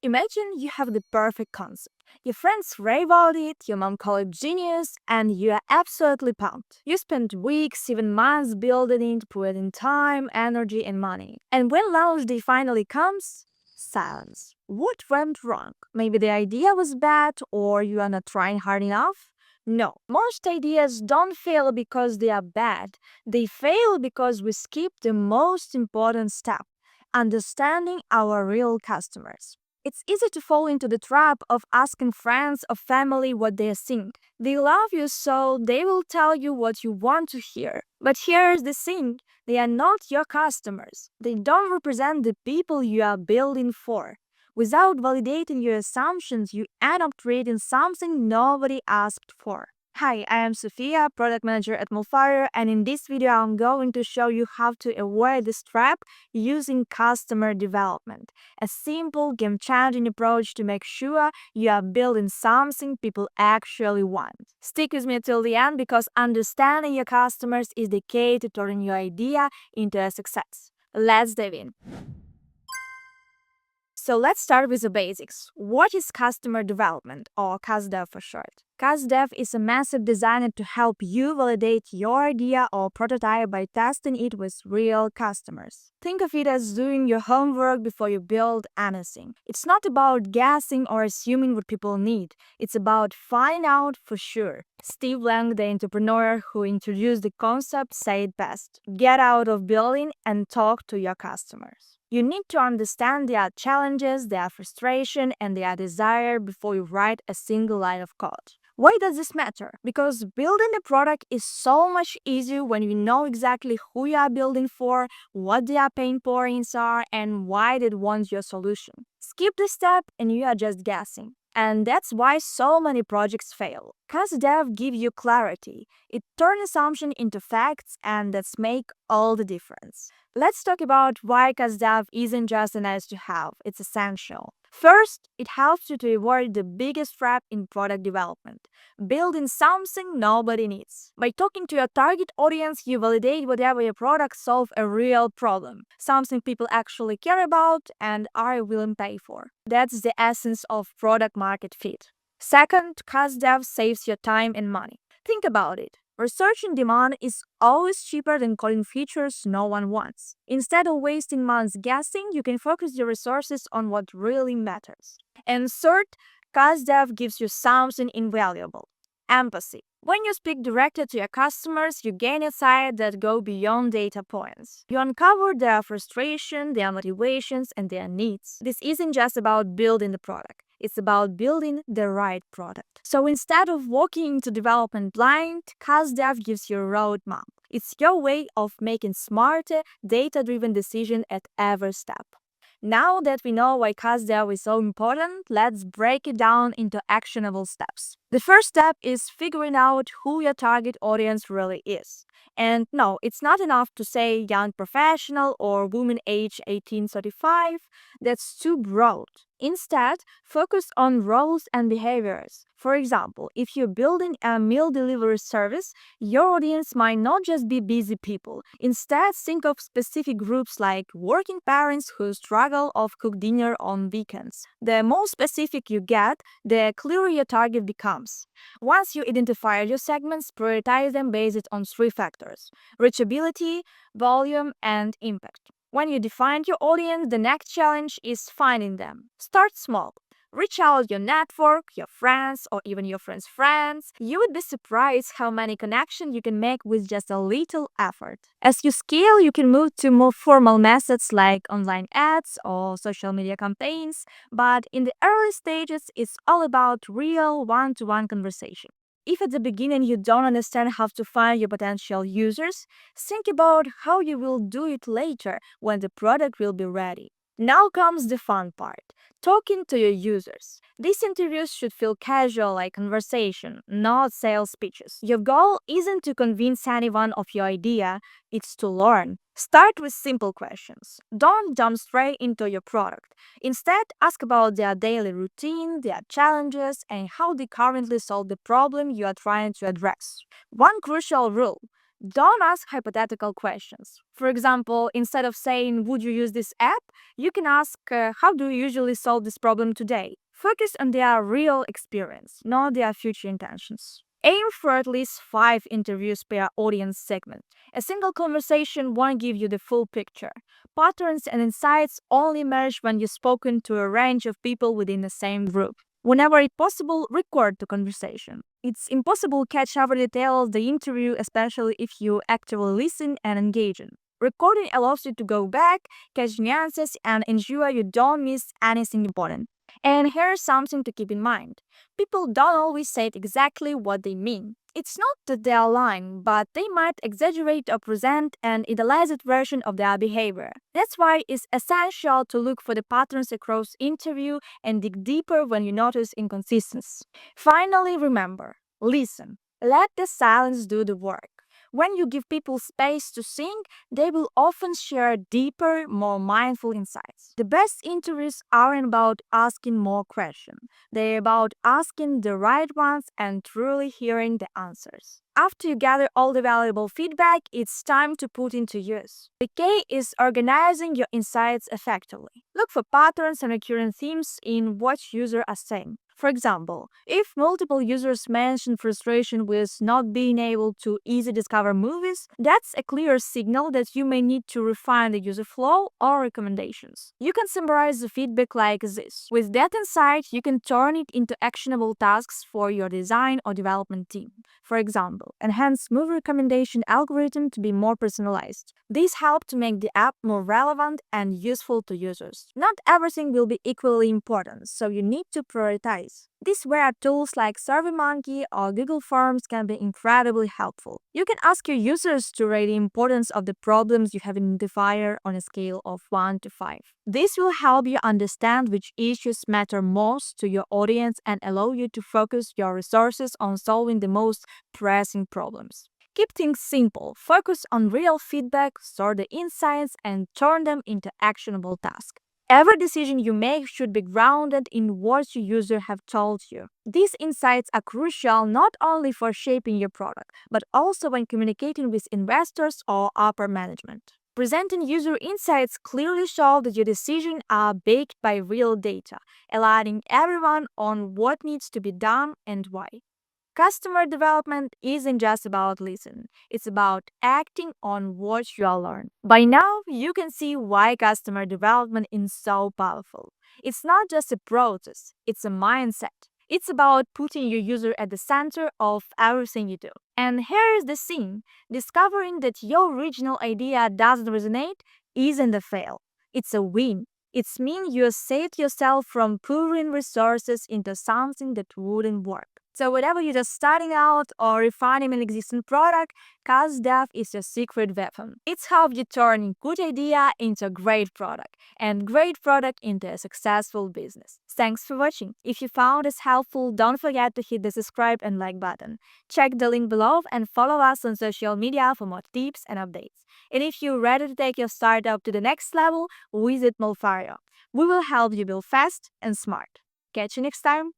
Imagine you have the perfect concept. Your friends rave about it, your mom calls it genius, and you are absolutely pumped. You spent weeks, even months building it, putting time, energy, and money. And when launch day finally comes, silence. What went wrong? Maybe the idea was bad, or you are not trying hard enough? No, most ideas don't fail because they are bad. They fail because we skip the most important step, understanding our real customers. It's easy to fall into the trap of asking friends or family what they think. They love you, so they will tell you what you want to hear. But here's the thing, they are not your customers. They don't represent the people you are building for. Without validating your assumptions, you end up creating something nobody asked for. Hi, I am Sofia, product manager at Mulfire, and in this video I'm going to show you how to avoid this trap using customer development, a simple game-changing approach to make sure you are building something people actually want. Stick with me till the end because understanding your customers is the key to turning your idea into a success. Let's dive in. So let's start with the basics. What is customer development, or CustDev for short? CustDev is a massive designer to help you validate your idea or prototype by testing it with real customers. Think of it as doing your homework before you build anything. It's not about guessing or assuming what people need. It's about finding out for sure. Steve Lang, the entrepreneur who introduced the concept, said it best. Get out of building and talk to your customers. You need to understand their challenges, their frustration, and their desire before you write a single line of code. Why does this matter? Because building a product is so much easier when you know exactly who you are building for, what their pain points are, and why they want your solution. Skip this step and you are just guessing. And that's why so many projects fail. CustDev gives you clarity. It turns assumption into facts, and that's make all the difference. Let's talk about why CustDev isn't just a nice to have, it's essential. First, it helps you to avoid the biggest trap in product development, building something nobody needs. By talking to your target audience, you validate whatever your product solves a real problem, something people actually care about and are willing to pay for. That's the essence of product market fit. Second, CustDev saves your time and money. Think about it. Research and demand is always cheaper than coding features no one wants. Instead of wasting months guessing, you can focus your resources on what really matters. And third, CustDev gives you something invaluable: empathy. When you speak directly to your customers, you gain insight that go beyond data points. You uncover their frustration, their motivations, and their needs. This isn't just about building the product. It's about building the right product. So instead of walking into development blind, CustDev gives you a roadmap. It's your way of making smarter, data-driven decisions at every step. Now that we know why CustDev is so important, let's break it down into actionable steps. The first step is figuring out who your target audience really is. And no, it's not enough to say young professional or woman age 18-35. That's too broad. Instead, focus on roles and behaviors. For example, if you're building a meal delivery service, your audience might not just be busy people. Instead, think of specific groups like working parents who struggle or cook dinner on weekends. The more specific you get, the clearer your target becomes. Once you identify your segments, prioritize them based on three factors: reachability, volume, and impact. When you define your audience, the next challenge is finding them. Start small. Reach out your network, your friends, or even your friends' friends. You would be surprised how many connections you can make with just a little effort. As you scale, you can move to more formal methods like online ads or social media campaigns, but in the early stages, it's all about real one-to-one conversation. If at the beginning you don't understand how to find your potential users, think about how you will do it later when the product will be ready. Now comes the fun part, talking to your users. These interviews should feel casual, like conversation, not sales pitches. Your goal isn't to convince anyone of your idea, it's to learn. Start with simple questions. Don't jump straight into your product. Instead, ask about their daily routine, their challenges, and how they currently solve the problem you are trying to address. One crucial rule: Don't ask hypothetical questions. For example, instead of saying, "Would you use this app?" you can ask, "How do you usually solve this problem today?" Focus on their real experience, not their future intentions. Aim for at least 5 interviews per audience segment. A single conversation won't give you the full picture. Patterns and insights only emerge when you've spoken to a range of people within the same group. Whenever it's possible, record the conversation. It's impossible to catch every detail of the interview, especially if you actively listen and engage in. Recording allows you to go back, catch nuances, and ensure you don't miss anything important. And here's something to keep in mind. People don't always say exactly what they mean. It's not that they are lying, but they might exaggerate or present an idealized version of their behavior. That's why it's essential to look for the patterns across interview and dig deeper when you notice inconsistencies. Finally, remember, listen. Let the silence do the work. When you give people space to think, they will often share deeper, more mindful insights. The best interviews aren't about asking more questions. They're about asking the right ones and truly hearing the answers. After you gather all the valuable feedback, it's time to put into use. The key is organizing your insights effectively. Look for patterns and recurring themes in what users are saying. For example, if multiple users mention frustration with not being able to easily discover movies, that's a clear signal that you may need to refine the user flow or recommendations. You can summarize the feedback like this. With that insight, you can turn it into actionable tasks for your design or development team. For example, enhance movie recommendation algorithm to be more personalized. These help to make the app more relevant and useful to users. Not everything will be equally important, so you need to prioritize. This is where tools like SurveyMonkey or Google Forms can be incredibly helpful. You can ask your users to rate the importance of the problems you have identified on a scale of 1 to 5. This will help you understand which issues matter most to your audience and allow you to focus your resources on solving the most pressing problems. Keep things simple, focus on real feedback, sort the insights, and turn them into actionable tasks. Every decision you make should be grounded in what your user have told you. These insights are crucial not only for shaping your product, but also when communicating with investors or upper management. Presenting user insights clearly show that your decisions are backed by real data, aligning everyone on what needs to be done and why. Customer development isn't just about listening, it's about acting on what you learn. By now, you can see why customer development is so powerful. It's not just a process, it's a mindset. It's about putting your user at the center of everything you do. And here's the thing, discovering that your original idea doesn't resonate isn't a fail, it's a win. It's mean you saved yourself from pouring resources into something that wouldn't work. So whatever you're just starting out or refining an existing product, CustDev is your secret weapon. It's how you turn a good idea into a great product and great product into a successful business. Thanks for watching. If you found this helpful, don't forget to hit the subscribe and like button. Check the link below and follow us on social media for more tips and updates. And if you're ready to take your startup to the next level, visit Malfario. We will help you build fast and smart. Catch you next time.